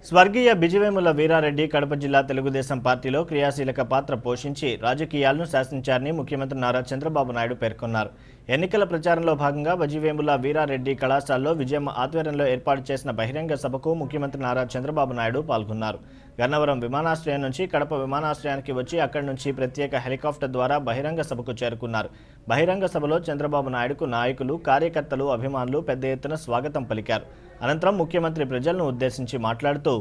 స్వర్గీయ బిజివేముల వీరారెడ్డి కడప జిల్లా తెలుగుదేశం పార్టీలో క్రియాశీలక పాత్ర పోషించి రాజకీయాలను శాసించారని ముఖ్యమంత్రి నారా చంద్రబాబు నాయుడు పేర్కొన్నారు. ఎన్నికల ప్రచారంలో భాగంగా బిజివేముల వీరారెడ్డి కళాశాలలో విజయమ్మ ఆధ్వర్యంలో ఏర్పాటు చేసిన బహిరంగ సభకు ముఖ్యమంత్రి నారా చంద్రబాబు నాయుడు పాల్గొన్నారు. గన్నవరం విమానాశ్రయం నుంచి కడప విమానాశ్రయానికి వచ్చి అక్కడి నుంచి ప్రత్యేక హెలికాప్టర్ ద్వారా బహిరంగ సభకు చేరుకున్నారు. బహిరంగ సభలో చంద్రబాబు నాయుడుకు నాయకులు, కార్యకర్తలు, అభిమానులు పెద్ద ఎత్తున స్వాగతం పలికారు. అనంతరం ముఖ్యమంత్రి ప్రజలను ఉద్దేశించి మాట్లాడుతూ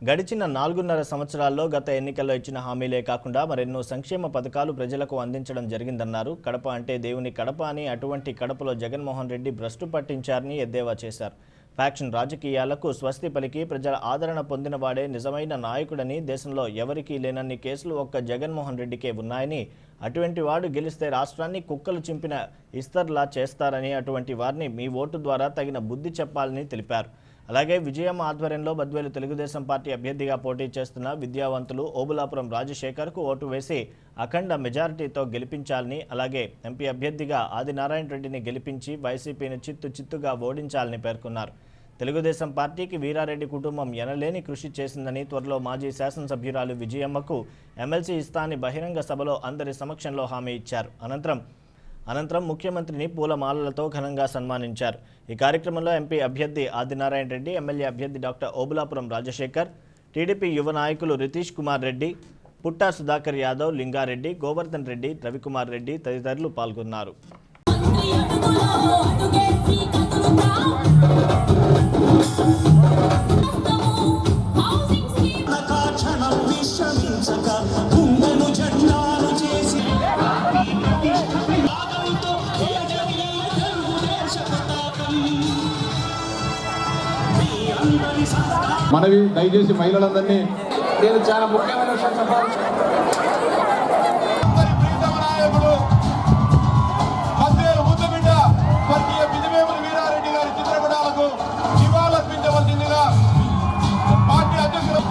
గడిచిన 4.5 సంవత్సరాల్లో గత ఎన్నికల్లో ఇచ్చిన హామీలే కాకుండా మరెన్నో సంక్షేమ పథకాలు ప్రజలకు అందించడం జరిగిందన్నారు. కడప అంటే దేవుని కడప అని, అటువంటి కడపలో జగన్మోహన్ రెడ్డి భ్రష్టు పట్టించారని ఎద్దేవా చేశారు. ఫ్యాక్షన్ రాజకీయాలకు స్వస్తి పలికి ప్రజల ఆదరణ పొందినవాడే నిజమైన నాయకుడని, దేశంలో ఎవరికీ లేనన్ని కేసులు ఒక్క జగన్మోహన్ రెడ్డికే ఉన్నాయని, అటువంటి వాడు గెలిస్తే రాష్ట్రాన్ని కుక్కలు చింపిన ఇస్తర్లా చేస్తారని, అటువంటి వారిని మీ ఓటు ద్వారా తగిన బుద్ధి చెప్పాలని తెలిపారు. అలాగే విజయమ్మ ఆధ్వర్యంలో బద్వేలు తెలుగుదేశం పార్టీ అభ్యర్థిగా పోటీ చేస్తున్న విద్యావంతులు ఓబులాపురం రాజశేఖర్కు ఓటు వేసి అఖండ మెజారిటీతో గెలిపించాలని, అలాగే ఎంపీ అభ్యర్థిగా ఆదినారాయణ రెడ్డిని గెలిపించి వైసీపీని చిత్తుగా ఓడించాలని పేర్కొన్నారు. తెలుగుదేశం పార్టీకి వీరారెడ్డి కుటుంబం ఎనలేని కృషి చేసిందని, త్వరలో మాజీ శాసనసభ్యురాలు విజయమ్మకు ఎమ్మెల్సీ ఇస్తానని బహిరంగ సభలో అందరి సమక్షంలో హామీ ఇచ్చారు. అనంతరం ముఖ్యమంత్రిని పూలమాలలతో ఘనంగా సన్మానించారు. ఈ కార్యక్రమంలో ఎంపీ అభ్యర్థి ఆదినారాయణ రెడ్డి, ఎమ్మెల్యే అభ్యర్థి డాక్టర్ ఓబులాపురం రాజశేఖర్, టీడీపీ యువ నాయకులు రితీష్ కుమార్ రెడ్డి, పుట్టా సుధాకర్ యాదవ్, లింగారెడ్డి, గోవర్ధన్ రెడ్డి, రవికుమార్ రెడ్డి తదితరులు పాల్గొన్నారు. మనవి దయచేసి మహిళలందరినీ నేను చాలా ముఖ్యమైన విషయం చెప్పాలి. స్వర్గీయ బిజివేముల వీరారెడ్డి గారి చిత్రపటాలకు నివాళులర్పించవలసిందిగా పార్టీ అధ్యక్షులు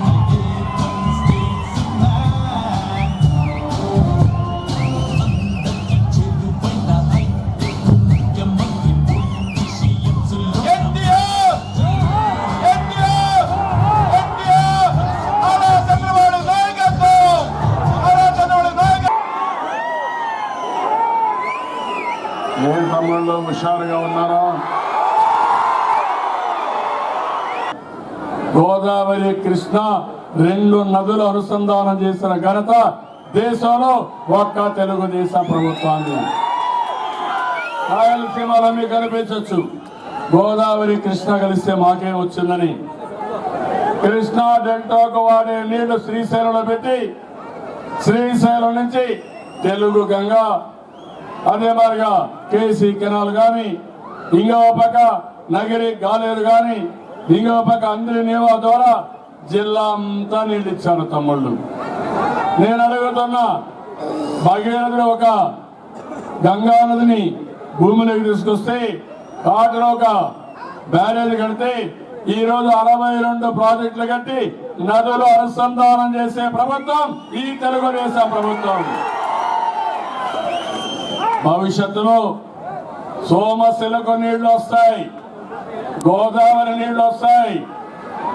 ఏ తమ్ముళ్ళు హుషారుగా ఉన్నారా? గోదావరి, కృష్ణ రెండు నదులు అనుసంధానం చేసిన ఘనత దేశంలో ఒక్క తెలుగుదేశం ప్రభుత్వాన్ని. రాయలసీమలో మీకు కనిపించవచ్చు, గోదావరి కృష్ణ కలిస్తే మాకేం వచ్చిందని. కృష్ణా డెల్టాకు వాడే నీళ్లు శ్రీశైలంలో పెట్టి, శ్రీశైలం నుంచి తెలుగు గంగా, అదే మాదిరిగా కేసీ కెనాల్ కానీ, ఇంకో పక్క నగిరి గాలేరు కానీ, ఇంకో పక్క అందరి నేవా ద్వారా జిల్లా అంతా నీళ్ళు ఇచ్చారు తమ్ముళ్ళు. నేను అడుగుతున్నా, భగీరథుడు ఒక గంగా నదిని భూమిలోకి తీసుకొస్తే, వాటిలో ఒక బ్యారేజ్ కడితే ఈరోజు 62 ప్రాజెక్టులు కట్టి నదులు అనుసంధానం చేసే ప్రభుత్వం ఈ తెలుగుదేశం ప్రభుత్వం. భవిష్యత్తులో సోమశిలకు నీళ్లు వస్తాయి, గోదావరి నీళ్లు వస్తాయి.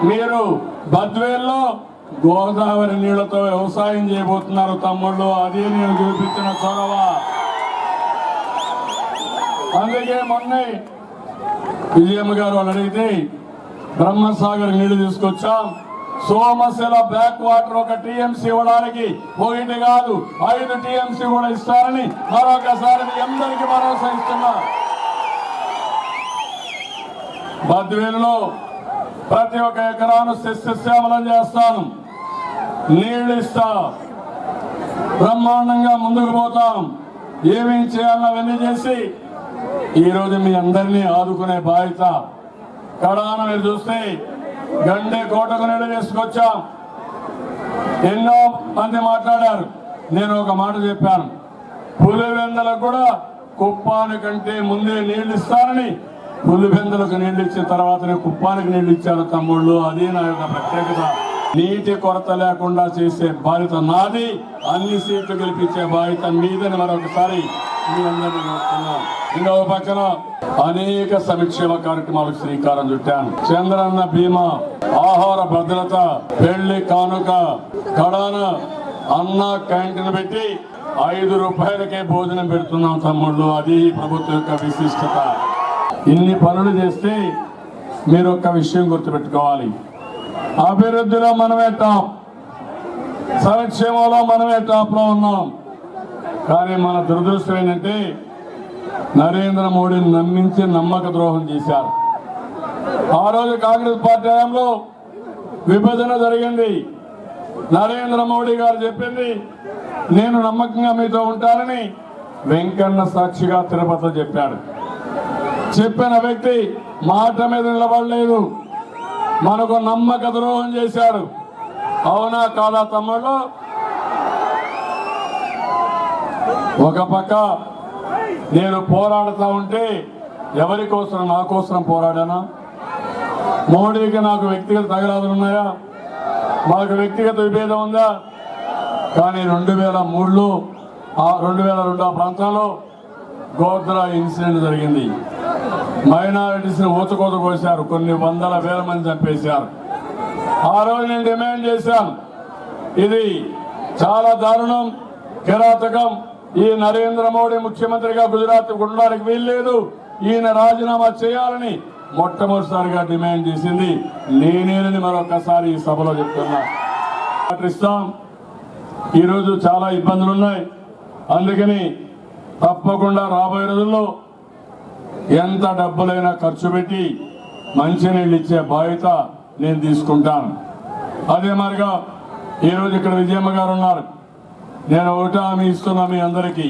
మీరు బద్వేల్లో గోదావరి నీళ్లతో వ్యవసాయం చేయబోతున్నారు తమ్ముళ్ళు. అదే నేను చూపించిన చొరవ. అందుకే మొన్న విజయమ్మ గారు వాళ్ళు అడిగితే బ్రహ్మసాగర్ నీళ్లు తీసుకొచ్చాం. సోమశిల బ్యాక్ వాటర్ 1 టీఎంసీ ఇవ్వడానికి 1 కాదు 5 టీఎంసీ కూడా ఇస్తారని మరొకసారి అందరికీ భరోసా ఇస్తున్నా. బద్వేలులో ప్రతి ఒక్క ఎకరాను సస్యశ్యామలం చేస్తాను, నీళ్లు ఇస్తా, బ్రహ్మాండంగా ముందుకు పోతాం. ఏమేం చేయాలో అవన్నీ చేసి ఈరోజు మీ అందరినీ ఆదుకునే బాధ్యత. కడాన మీరు చూస్తే గండే కోటకు నీళ్ళు తీసుకొచ్చాం. ఎన్నో మంది మాట్లాడారు, నేను ఒక మాట చెప్పాను, పులివెందులకు కూడా కుప్పానికంటే ముందే నీళ్లు ఇస్తానని, పులివెందులకు నీళ్లు ఇచ్చిన తర్వాతనే కుప్పానికి నీళ్లు ఇచ్చారు తమ్ముళ్ళు. అది నా యొక్క ప్రత్యేకత. నీటి కొరత లేకుండా చేసే బాధ్యత నాది, అన్ని సీట్లు గెలిపించే బాధ్యత మీదని మరొకసారి మీ అందరినీ కోరుతున్నాను. ఇంకో పక్కన అనేక సంక్షేమ కార్యక్రమాలకు శ్రీకారం చుట్టాను. చంద్రన్న బీమా, ఆహార భద్రత, పెళ్లి కానుక, కడాన అన్న క్యాంటీన్ పెట్టి 5 రూపాయలకే భోజనం పెడుతున్నాం తమ్ముళ్ళు. అది ప్రభుత్వం యొక్క విశిష్టత. ఇన్ని పనులు చేస్తే మీరు ఒక్క విషయం గుర్తుపెట్టుకోవాలి, అభివృద్ధిలో మనమే టాప్, సంక్షేమంలో మనమే టాప్ లో ఉన్నాం. కానీ మన దురదృష్టం ఏంటంటే నరేంద్ర మోడీని నమ్మించి నమ్మక ద్రోహం చేశారు. ఆ రోజు కాంగ్రెస్ పార్టీ హయాంలో విభజన జరిగింది. నరేంద్ర మోడీ గారు చెప్పింది నేను నమ్మకంగా మీతో ఉంటానని వెంకన్న సాక్షిగా తిరుపతిలో చెప్పాడు. చెప్పిన వ్యక్తి మాట మీద నిలబడలేదు, మనకు నమ్మక ద్రోహం చేశాడు. అవునా కాదా తమ్ముడు? ఒక పక్క నేను పోరాడుతూ ఉంటే ఎవరి కోసం? నా కోసం పోరాడానా? మోడీకి నాకు వ్యక్తిగత తగరాదులు ఉన్నాయా? మాకు వ్యక్తిగత విభేదం ఉందా? కానీ 2003లో 2002 ఆ ప్రాంతంలో గోద్రా ఇన్సిడెంట్ జరిగింది. మైనారిటీస్ ని ఊచకోత కోసారు, కొన్ని వందల వేల మంది చంపేశారు. ఆ రోజు నేను డిమాండ్ చేశాను, ఇది చాలా దారుణం, కిరాతకం. ఈ నరేంద్ర మోడీ ముఖ్యమంత్రిగా గుజరాత్ ఉండడానికి వీల్లేదు, ఈయన రాజీనామా చేయాలని మొట్టమొదటిసారిగా డిమాండ్ చేసింది నేనేనని మరొకసారి ఈ సభలో చెప్తున్నా. ఇస్తాం. ఈరోజు చాలా ఇబ్బందులు ఉన్నాయి, అందుకని తప్పకుండా రాబోయే రోజుల్లో ఎంత డబ్బులైనా ఖర్చు పెట్టి మంచినీళ్ళు ఇచ్చే బాధ్యత నేను తీసుకుంటాను. అదే మరిగా ఈరోజు ఇక్కడ విజయమ్మ గారు ఉన్నారు. నేను ఒకటి హామీ ఇస్తున్నా మీ అందరికీ,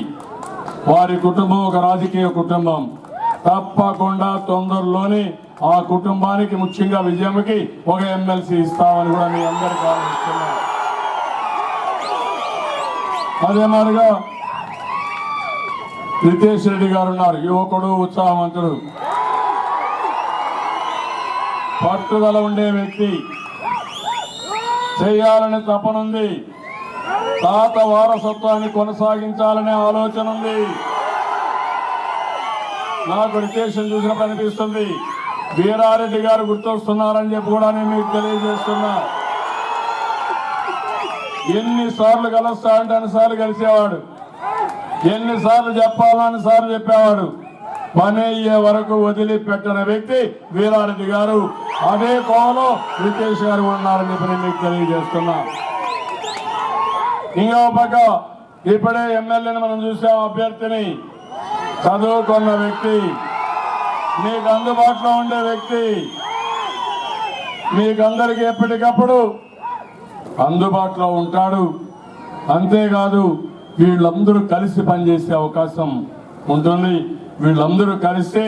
వారి కుటుంబం ఒక రాజకీయ కుటుంబం. తప్పకుండా తొందరలోనే ఆ కుటుంబానికి, ముఖ్యంగా విజయమ్మకి ఒక ఎమ్మెల్సీ ఇస్తామని కూడా మీ అందరికీ ఆలోచిస్తున్నా. అదే మరిగా రితేష్ రెడ్డి గారు ఉన్నారు, యువకుడు, ఉత్సాహవంతుడు, పట్టుదల ఉండే వ్యక్తి, చేయాలనే తపనుంది, తాత వారసత్వాన్ని కొనసాగించాలనే ఆలోచన ఉంది. నాకు రితేష్ చూసినప్పుడు అనిపిస్తుంది వీరారెడ్డి గారు గుర్తొస్తున్నారని చెప్పి కూడా నేను మీకు తెలియజేస్తున్నా. ఎన్నిసార్లు కలుస్తా అంటే అన్నిసార్లు కలిసేవాడు, ఎన్నిసార్లు చెప్పాలని సార్లు చెప్పేవాడు. పని అయ్యే వరకు వదిలిపెట్టిన వ్యక్తి వీరారెడ్డి గారు. అదే కోవలో రితేష్ గారు ఉన్నారని చెప్పి నేను మీకు తెలియజేస్తున్నా. ఇంకో పక్క ఇప్పుడే ఎమ్మెల్యేని మనం చూసాం, అభ్యర్థిని, చదువుకున్న వ్యక్తి, మీకు అందుబాటులో ఉండే వ్యక్తి, మీకందరికీ ఎప్పటికప్పుడు అందుబాటులో ఉంటాడు. అంతేకాదు వీళ్ళందరూ కలిసి పనిచేసే అవకాశం ఉంటుంది. వీళ్ళందరూ కలిస్తే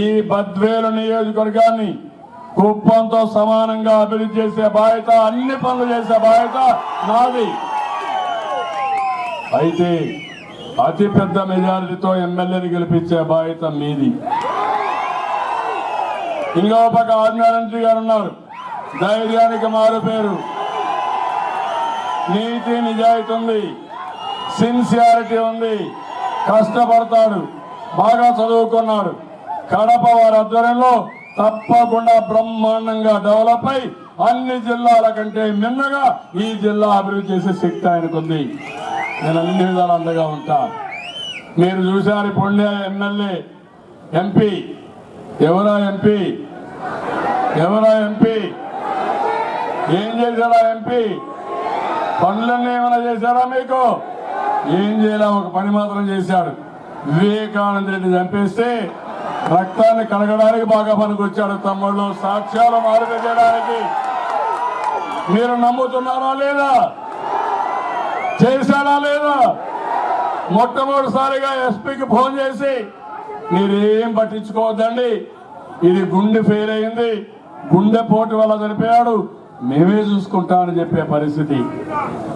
ఈ బద్వేలు నియోజకవర్గాన్ని కుప్పంతో సమానంగా అభివృద్ధి చేసే బాధ్యత, అన్ని పనులు చేసే బాధ్యత నాది. అయితే అతిపెద్ద మెజారిటీతో ఎమ్మెల్యేని గెలిపించే బాధ్యత మీది. ఇంకో పక్క ఆదినారాయణ గారు ఉన్నారు, ధైర్యానికి మారు పేరు, నీతి నిజాయితీ ఉంది, సిన్సియారిటీ ఉంది, కష్టపడతాడు, బాగా చదువుకున్నాడు. కడప వారి ఆధ్వర్యంలో తప్పకుండా బ్రహ్మాండంగా డెవలప్ అయి అన్ని జిల్లాల కంటే మిన్నగా ఈ జిల్లా అభివృద్ధి చేసే శక్తి ఆయనకుంది. నేను అన్ని విధాలు అండగా ఉంటా. మీరు చూశారు ఇప్పుడు ఎమ్మెల్యే, ఎంపీ ఎవరా? ఎంపీ ఎవరా? ఎంపీ ఏం చేశారా? ఎంపీ పనులన్నీ ఏమైనా చేశారా? మీకు ఏం చేయాలా? ఒక పని మాత్రం చేశాడు. వివేకానంద రెడ్డి చంపేస్తే రక్తాన్ని కడగడానికి బాగా పనికొచ్చాడు. తమ్ముళ్ళు, సాక్ష్యాలు మారుపెట్టడానికి మీరు నమ్ముతున్నారా లేదా? చేశారా లేదా? మొట్టమొదటిసారిగా ఎస్పీకి ఫోన్ చేసి మీరేం పట్టించుకోవద్దండి, ఇది గుండె ఫెయిల్ అయింది, గుండె పోటు వల్ల చనిపోయాడు, మేమే చూసుకుంటామని చెప్పే పరిస్థితి.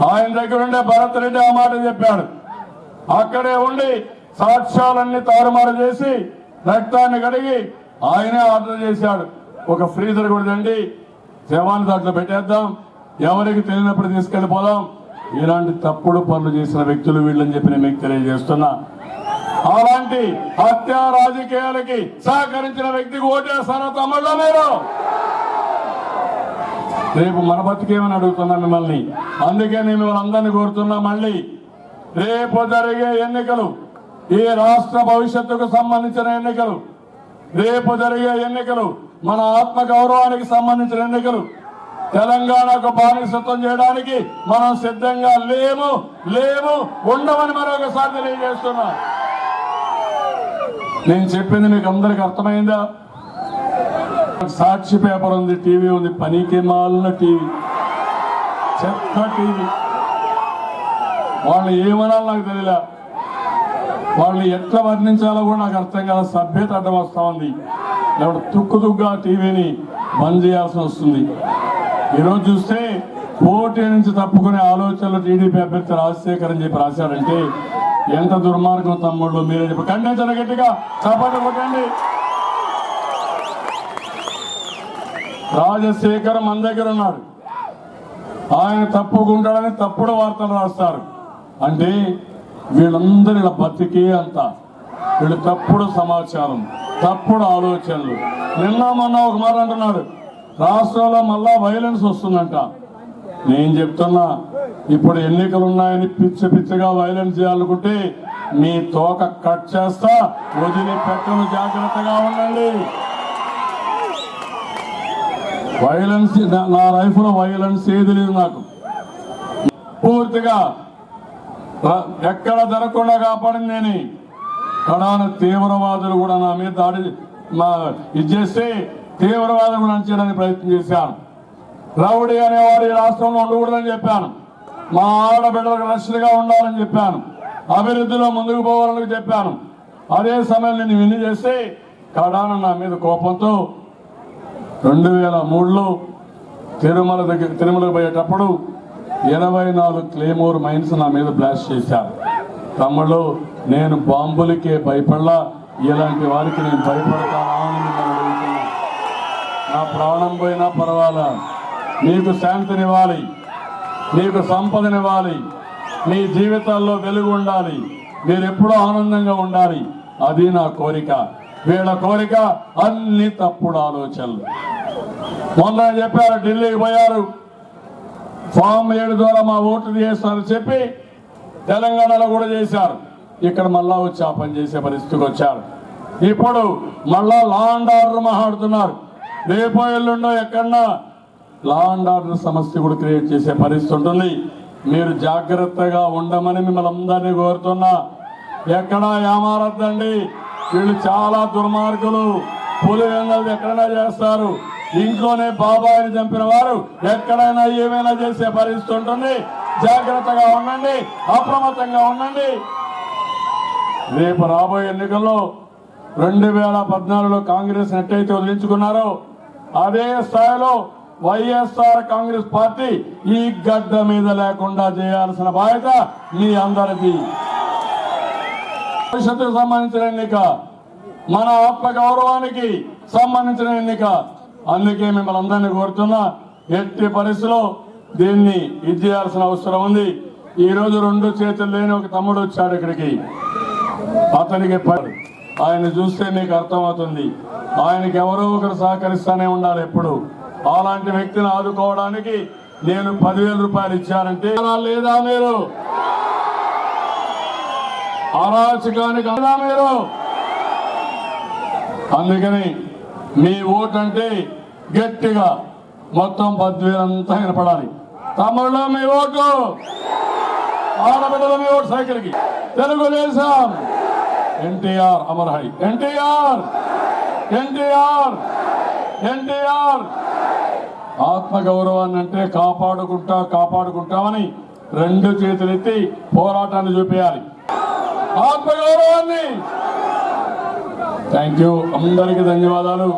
ఆయన దగ్గర ఉండే భరత్ రెడ్డి ఆ మాట చెప్పాడు. అక్కడే ఉండి సాక్ష్యాలన్నీ తారుమారు చేసి రక్తాన్ని కడిగి ఆయనే ఆర్డర్ చేశాడు, ఒక ఫ్రీజర్ కూడా తండి, శవాన్ని దాంట్లో పెట్టేద్దాం, ఎవరికి తెలియనప్పుడు తీసుకెళ్లిపోదాం. ఇలాంటి తప్పుడు పనులు చేసిన వ్యక్తులు వీళ్ళని చెప్పి నేను మీకు తెలియజేస్తున్నా. అలాంటి హత్యా రాజకీయాలకి సహకరించిన వ్యక్తికి ఓటేస్తారో తమ్ముళ్ళు మీరు? రేపు మన బతికేమని అడుగుతున్నా మిమ్మల్ని. అందుకే నేను మిమ్మల్ని అందరినీ కోరుతున్నా, మళ్ళీ రేపు జరిగే ఎన్నికలు ఈ రాష్ట్ర భవిష్యత్తుకు సంబంధించిన ఎన్నికలు, రేపు జరిగే ఎన్నికలు మన ఆత్మ గౌరవానికి సంబంధించిన ఎన్నికలు. తెలంగాణకు బానిసత్వం చేయడానికి మనం సిద్ధంగా లేము ఉండమని మరొకసారి తెలియజేస్తున్నా. నేను చెప్పింది మీకు అందరికి అర్థమైందా? సాక్షి పేపర్ ఉంది, టీవీ ఉంది, పనికి మాలిన టీవీ, చెత్త టీవీ. వాళ్ళు ఏమనాలో నాకు తెలియలే, వాళ్ళు ఎట్లా వర్ణించాలో కూడా నాకు అర్థం కాదు. సభ్యత అడ్డం వస్తా ఉంది, లేకపోతే తుక్కుతుగ్గా టీవీని బంద్ చేయాల్సి వస్తుంది. ఈరోజు చూస్తే పోటీ నుంచి తప్పుకునే ఆలోచనలు టీడీపీ అభ్యర్థి రాజశేఖర్ అని చెప్పి రాశాడంటే ఎంత దుర్మార్గం తమ్ముళ్ళు. మీరే చెప్పి ఖండించండి, గట్టిగా చప్పట్లు కొట్టండి. రాజశేఖర్ మన దగ్గర ఉన్నాడు, ఆయన తప్పుకుంటాడని తప్పుడు వార్తలు రాస్తారు. అంటే వీళ్ళందరి ఇలా బతికే అంత వీళ్ళు తప్పుడు సమాచారం, తప్పుడు ఆలోచనలు. నిన్న మొన్న ఒక మాట అంటున్నాడు, రాష్ట్రంలో మళ్ళా వైలెన్స్ వస్తుందంట. నేను చెప్తున్నా, ఇప్పుడు ఎన్నికలు ఉన్నాయని పిచ్చిగా వైలెన్స్ చేయాలనుకుంటే మీ తోక కట్ చేస్తా, వదిలిపెట్టను, జాగ్రత్తగా ఉండండి. వైలెన్స్ నా లైఫ్ లో వైలెన్స్ ఏది లేదు నాకు. పూర్తిగా ఎక్కడ జరగకుండా కాపాడింది నేనే. కడాన తీవ్రవాదులు కూడా నా మీద దాడి ఇది చేస్తే తీవ్రవాదం కూడా చేయడానికి ప్రయత్నం చేశాను. రౌడీ అనేవాడు ఈ రాష్ట్రంలో ఉండకూడదని చెప్పాను. మా ఆడబిడ్డలకు రక్షణగా ఉండాలని చెప్పాను. అభివృద్ధిలో ముందుకు పోవాలని చెప్పాను. అదే సమయంలో నేను విని చేస్తే కడాన నా మీద కోపంతో 2003లో తిరుమలకు పోయేటప్పుడు 24 క్లేమోర్ మైన్స్ నా మీద బ్లాస్ట్ చేశారు. తమ్ముళ్ళు, నేను బాంబులకే భయపడలా, ఇలాంటి వారికి నేను భయపడతానా అని మిమ్మల్ని అడుగుతున్నా. నా ప్రాణం పోయినా పర్వాలా, మీకు శాంతినివ్వాలి, మీకు సంపదనివ్వాలి, మీ జీవితాల్లో వెలుగు ఉండాలి, మీరు ఎప్పుడూ ఆనందంగా ఉండాలి. అది నా కోరిక. వీళ్ళ కోరిక అన్ని తప్పుడు ఆలోచనలు. మొన్న చెప్పారు, ఢిల్లీకి పోయారు, ఫామ్ 7 ద్వారా మా ఓట్లు చేస్తారని చెప్పి తెలంగాణలో కూడా చేశారు. ఇక్కడ మళ్ళా వచ్చి ఆ పని చేసే పరిస్థితికి వచ్చారు. ఇప్పుడు మళ్ళా లా అండ్ ఆర్డర్ మాట్లాడుతున్నారు. రేపో ఎల్లుండో ఎక్కడన్నా లా అండ్ ఆర్డర్ సమస్య కూడా క్రియేట్ చేసే పరిస్థితి ఉంటుంది. మీరు జాగ్రత్తగా ఉండమని మిమ్మల్ని అందరినీ కోరుతున్నా. ఎక్కడా ఏమారద్దండి, వీళ్ళు చాలా దుర్మార్గులు. పులివెందలు ఎక్కడైనా చేస్తారు. ఇంట్లోనే బాబాయిని చంపిన వారు ఎక్కడైనా ఏమైనా చేసే పరిస్థితి ఉంటుంది. జాగ్రత్తగా ఉండండి, అప్రమత్తంగా ఉండండి. రేపు రాబోయే ఎన్నికల్లో 2014లో కాంగ్రెస్ ఎట్టయితే వదిలించుకున్నారో అదే స్థాయిలో వైఎస్ఆర్ కాంగ్రెస్ పార్టీ ఈ గడ్డ మీద లేకుండా చేయాల్సిన బాధ్యత మీ అందరిది. భవిష్యత్తుకు సంబంధించిన ఎన్నిక, మన ఆత్మ గౌరవానికి సంబంధించిన ఎన్నిక. అందుకే మిమ్మల్ని అందరినీ కోరుతున్నా, ఎట్టి పరిస్థితిలో దీన్ని ఇది చేయాల్సిన అవసరం ఉంది. ఈ రోజు 2 చేతులు లేని ఒక తమ్ముడు వచ్చాడు ఇక్కడికి. అతనికి ఆయన చూస్తే మీకు అర్థమవుతుంది, ఆయనకి ఎవరో ఒకరు సహకరిస్తానే ఉండాలి ఎప్పుడు. అలాంటి వ్యక్తిని ఆదుకోవడానికి నేను 10,000 రూపాయలు ఇచ్చానంటే లేదా మీరు అరాచకానికి అలా మీరు. అందుకని మీ ఓటు అంటే గట్టిగా మొత్తం 10,000 అంతా వినపడాలి. తమ్ముళ్ళు మీ ఓటు, ఆడబిడ్డల మీ ఓటు సైకిల్కి. తెలుగుదేశం, ఎన్టీఆర్ అమర్ హై, ఎన్టీఆర్, ఎన్టీఆర్, ఎన్టీఆర్. ఆత్మగౌరవాన్ని అంటే కాపాడుకుంటామని 2 చేతులెత్తి పోరాటాన్ని చూపించాలి. ఆత్మగౌరవాన్ని. థ్యాంక్ యూ, అందరికీ ధన్యవాదాలు.